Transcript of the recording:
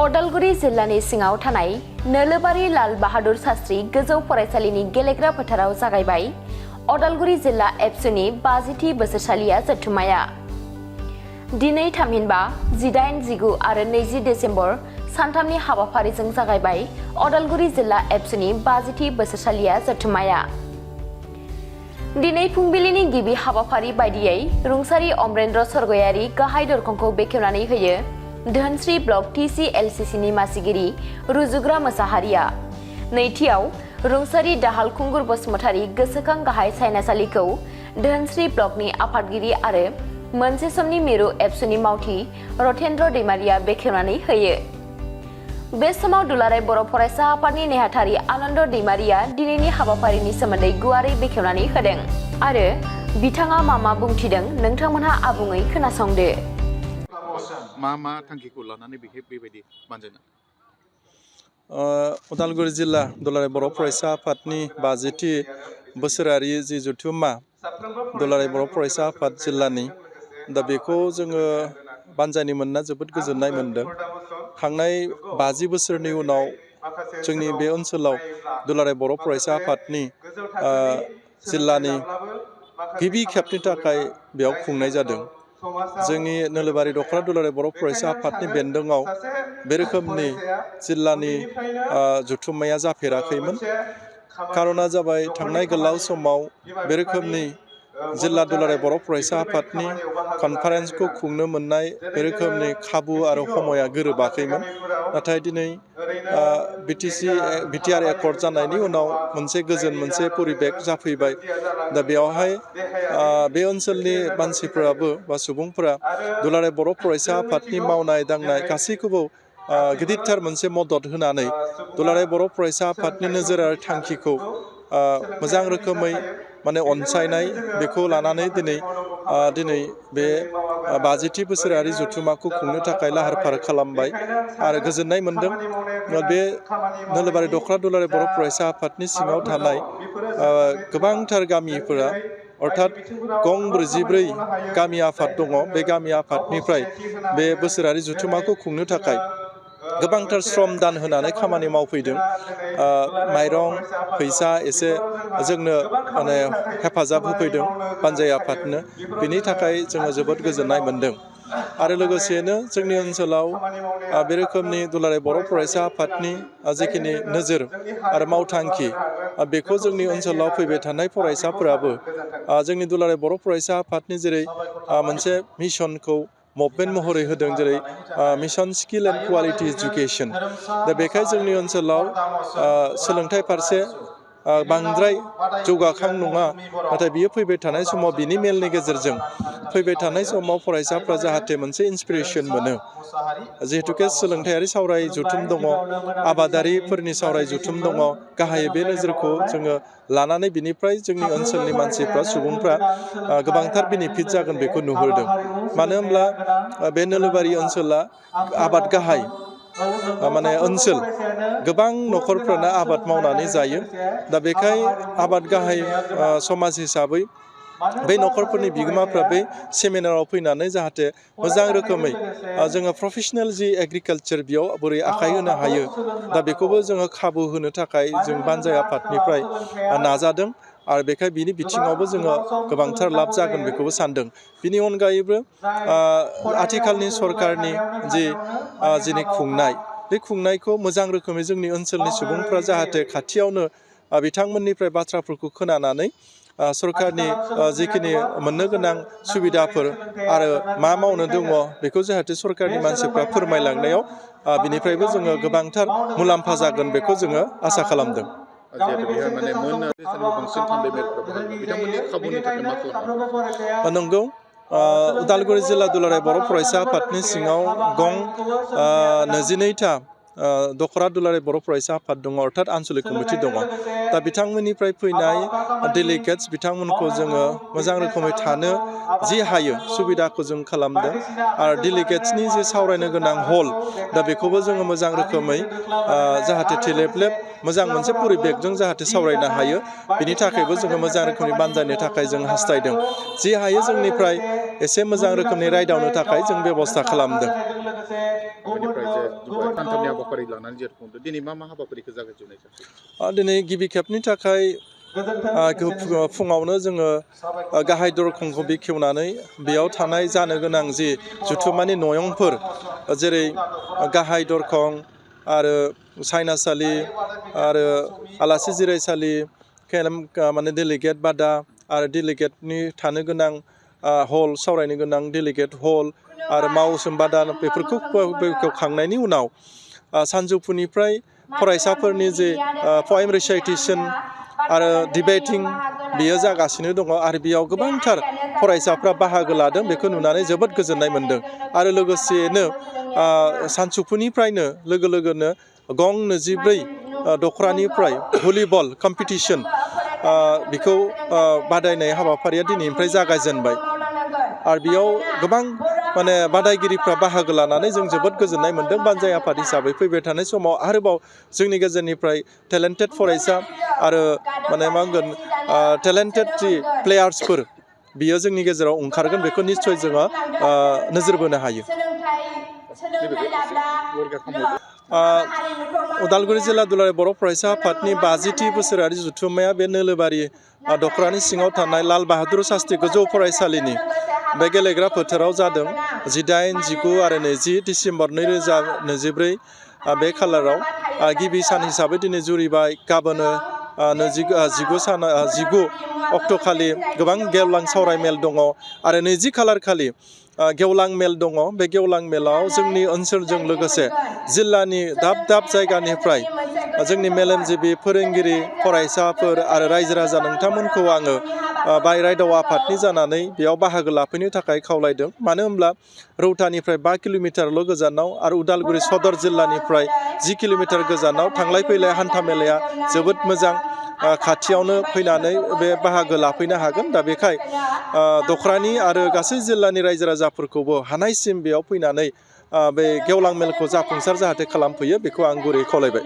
अदालगुरि जिल्लानि सिङाव थानाय नोलोबारि लाल बाहादुर शास्त्री गोजौ फरायसालिनि गेलेग्रा फोथाराव जागायबाय अदालगुरि जिल्ला एबसुनि 50थि बोसोरसालिया जथुम्माया। दिनै थामहिनबा 18, 19 आरो 20 डिसेम्बर सानथामनि हाबाफारिजों जागायबाय अदालगुरि जिल्ला एबसुनि 50थि बोसोरसालिया जथुम्माया। दिनै फुंबिलिनि गिबि हाबाफारि बायदियै रुंसारि अमरेन्द्र स्वर्गयारि गाहाय दरखंखौ बेखेवनानै होयो धोनस्री ब्लक TCLCC नि मासिगिरि रुजुग्रा मोसाहारिया। नैथियाव रुंसारि दाहाल खुंगुर बसुमतारी गोसोखां गाहाय सायनासालिखौ धोनस्री ब्लकनि आफादगिरि आरो मोनसे समनि मिरु एबसुनि मावथि रथेन्द्र दैमारिया बेखेवनानै होयो। बे समाव दुलाराय बर' फरायसा आफादनि नेहाथारि आनन्द दैमारिया दिनैनि हाबाफारिनि सोमोन्दै गुवारै बेखेवनानै होदों आरो बिथाङा मा बुंथिदों नोंथांमोनहा आबुङै खोनासंदो। मा थांखिखौ लानानै बेबायदि बानजायना? उदालगुरि जिल्ला दुलाराय बर' फरायसा आफादनि 50थि बोसोरारि जि जथुम्मा दुलाराय बर' फरायसा आफाद जिल्लानि दा बेखौ जोङो बानजायनो मोनना जोबोद गोजोननाय मोनदों। थांनाय 50 बोसोरनि उनाव जोंनि बे ओनसोलाव दुलाराय बर' फरायसा आफादनि जिल्लानि गिबि खेबनि थाखाय बेयाव खुंनाय जादों। जोंनि नोलोबारि दख'रा दुलाराय बर' फरायसा आफादनि बेन्दोङाव बे रोखोमनि जिल्लानि जथुम्माया जाफेराखैमोन। खारना जाबाय थांनाय गोलाव समाव बे रोखोमनि जिल्ला दुलाराय बर' फरायसा आफादनि कनफारेन्सखौ खुंनो मोननाय बे रोखोमनि खाबु आरो समया गोरोबाखैमोन। नाथाय दिनै BTR एकर्ड जानायनि उनाव मोनसे गोजोन मोनसे परिबेक जाफैबाय। दा बेयावहाय बे ओनसोलनि मानसिफोराबो बा सुबुंफोरा दुलाराय बर' फरायसा आफादनि मावनाय दांनाय गासैखौबो गिदिरथार मोनसे मदद होनानै दुलाराय बर' फरायसा आफादनि नोजोर आरो थांखिखौ मोजां रोखोमै अनसायनाय बेखौ लानानै दिनै बे 50थि बोसोरारि जथुम्माखौ खुंनो थाखाय लाहार फाहार खालामबाय आरो गोजोननाय मोनदों। बे नोलोबारि दख'रा दुलाराय बर' फरायसा आफादनि सिङाव थानाय गोबांथार गामिफोरा अर्थात गं 44 गामि आफाद दङ। बे गामि आफादनिफ्राय बे बोसोरारि जथुम्माखौ खुंनो थाखाय गोबांथार श्रम दान होनानै खामानि मावफैदों। माइरं फैसा एसे जोंनो हेफाजाब होफैदों पान्जाय आफादनो। बिनि थाखाय जोङो जोबोद गोजोननाय मोनदों। आरो लोगोसेनो जोंनि ओनसोलाव बे रोखोमनि दुलाराय बर' फरायसा आफादनि जिखिनि नोजोर आरो मावथांखि बेखौ जोंनि ओनसोलाव फैबाय थानाय फरायसाफोराबो जोंनि दुलाराय बर' फरायसा आफादनि जेरै मोनसे मिशनखौ मुभमेन्ट महरै होदों, जेरै mission skill and quality education. दा बेखाय जोंनि ओनसोलाव सोलोंथाइ फारसे बांद्राय जौगाखां नङा। नाथाय बियो फैबाय थानाय समाव बिनि मेलनि गेजेरजों फैबाय थानाय समाव फरायसाफ्रा जाहाथे मोनसे इन्सपिरेसन मोनो। जिहेतुके सोलोंथायारि सावराय जथुम दङ, आबादारिफोरनि सावराय जथुम दङ। गाहायै बे नोजोरखौ जोङो लानानै बिनिफ्राय जोंनि ओनसोलनि मानसिफ्रा सुबुंफ्रा गोबांथार बेनिफिट जागोन बेखौ नुहुरदों। मानो होनब्ला बे नोलोबारि ओनसोला आबाद गाहाय ओनसोल। गोबां न'खरफ्रानो आबाद मावनानै जायो। दा बेखाय आबाद गाहाय समाज हिसाबै बै न'खरफोरनि बिगोमाफ्रा बै सेमिनाराव फैनानै जाहाथे मोजां रोखोमै जोङो प्रफेसनेल जि एग्रिकालचार बेयाव बोरै आखाइ होनो हायो, दा बेखौबो जोङो खाबु होनो थाखाय जों बानजाय आफादनिफ्राय नाजादों। आरो बेखाय बिनि बिथिङावबो जोङो गोबांथार लाब जागोन बेखौबो सानदों। बिनि अनगायैबो आथिखालनि सरकारनि जिनि खुंनाय, बे खुंनायखौ मोजां रोखोमै जोंनि ओनसोलनि सुबुंफ्रा जाहाथे खाथियावनो बिथांमोननिफ्राय बाथ्राफोरखौ खोनानानै सरकारनि जिखिनि मोननो गोनां सुबिदाफोर आरो मा मावनो दङ बेखौ जाहाथे सरकारनि मानसिफ्रा फोरमायलांनायाव बिनिफ्रायबो जोङो गोबांथार मुलाम्फा जागोन बेखौ जोङो आसा खालामदों। नंगौ, उदालगुरि जिल्ला दुलाराय बर' फरायसा आफादनि सिङाव गं 22था दखरा दुलाराय बर' फरायसा आफाद दङ अर्थात आनसलिक कमिटि दङ दा बिथांमोननिफ्राय फैनाय डेलिगेट्स बिथांमोनखौ जोङो मोजां रोखोमै थानो जि हायो सुबिदाखौ जों खालामदों आरो डेलिगेट्सनि जे सावरायनो गोनां हल दा बेखौबो जोङो मोजां रोखोमै जाहाथे थेलेबलेब मोजां मोनसे परिबेकजों जाहाथे सावरायनो हायो बिनि थाखायबो जोङो मोजां रोखोमनि बानजायनो थाखाय जों हास्थायदों जि हायो जोंनिफ्राय एसे मोजां रोखोमनि रायदावनो थाखाय जों बेबस्था खालामदों बेनिफ्राय जे सानथामनि हाबाफारि लानानै जे खुंदों दिनै मा हाबाफारिखौ जागायजेननाय जादों दिनै गिबि खेबनि थाखाय फुङावनो जोङो गाहाय दरखंखौ बेखेवनानै बेयाव थानाय जानो गोनां जि जुथुमानि नयंफोर जेरै गाहाय दरखं आरो सायनासालि आरो आलासि जिरायसालि माने डेलिगेट बादा आरो डेलिगेटनि थानो गोनां हल सावरायनो गोनां डेलिगेट हल आरो मावसोम बादा बेफोरखौ बेखेवखांनायनि उनाव सानजौफुनिफ्राय फरायसाफोरनि जे पएम रिसाइटेसन आरो डिबेटिं बेयो जागासिनो दङ आरो बेयाव गोबांथार फरायसाफ्रा बाहागो लादों बेखौ नुनानै जोबोद गोजोननाय मोन्दों आरो लोगोसेयैनो सानजौफुनिफ्रायनो लोगोनो गं 24 दखरानिफ्राय भलिबल कम्पिटिसन बेखौ बादायनाय हाबाफारिया दिनैनिफ्राय जागायजेनबाय आरो बेयाव गोबां माने बादायगिरिफ्रा बाहागो लानानै जों जोबोद गोजोननाय मोन्दों बानजाय आफाद हिसाबै फैबाय थानाय समाव आरोबाव जोंनि गेजेरनिफ्राय टेलेन्टेड फरायसा आरो माने मा होनगोन टेलेन्टेड जि प्लेयार्सफोर बियो जोंनि गेजेराव ओंखारगोन बेखौ निस्सय जोङो नोजोर बोनो हायो उदालगुरि जिल्ला दुलाराय बर' फरायसा आफादनि 50थि बोसोरारि जथुम्माया बे नोलोबारि दखरानि सिङाव थानाय लाल बाहादुर शास्त्रि गोजौ फरायसालिनि बे गेलेग्रा फोथाराव जादों 18, 19 आरो 20 डिसेम्बर 2024 बे खालाराव गिबि सान हिसाबै दिनै जुरिबाय गाबोनो 19 अक्ट'खालि गोबां गेवलां सावरायमेल दङ आरो 20 खालार खालि गेवलां मेल दङ बे गेवलां मेलाव जोंनि ओनसोलजों लोगोसे जिल्लानि दाब जायगानिफ्राय जोंनि मेलेमजिबि फोरोंगिरि फरायसाफोर आरो रायजो राजा नोंथांमोनखौ आङो बायरायदाव आफादनि जानानै बेयाव बाहागो लाफैनो थाखाय खावलायदों मानो होनब्ला रौतानिफ्राय 5 किल'मिटारल' गोजानाव आरो उदालगुरि सदर जिल्लानिफ्राय 10 किल'मिटार गोजानाव थांलाय फैलाय हान्था मेलाया जोबोद मोजां खाथियावनो फैनानै बे बाहागो लाफैनो हागोन दा बेखाय दखरानि आरो गासै जिल्लानि रायजो राजाफोरखौबो हानायसिम बेयाव फैनानै बे गेवलां मेलखौ जाफुंसार जाहाथे खालामफैयो बेखौ आं गुरै खावलायबाय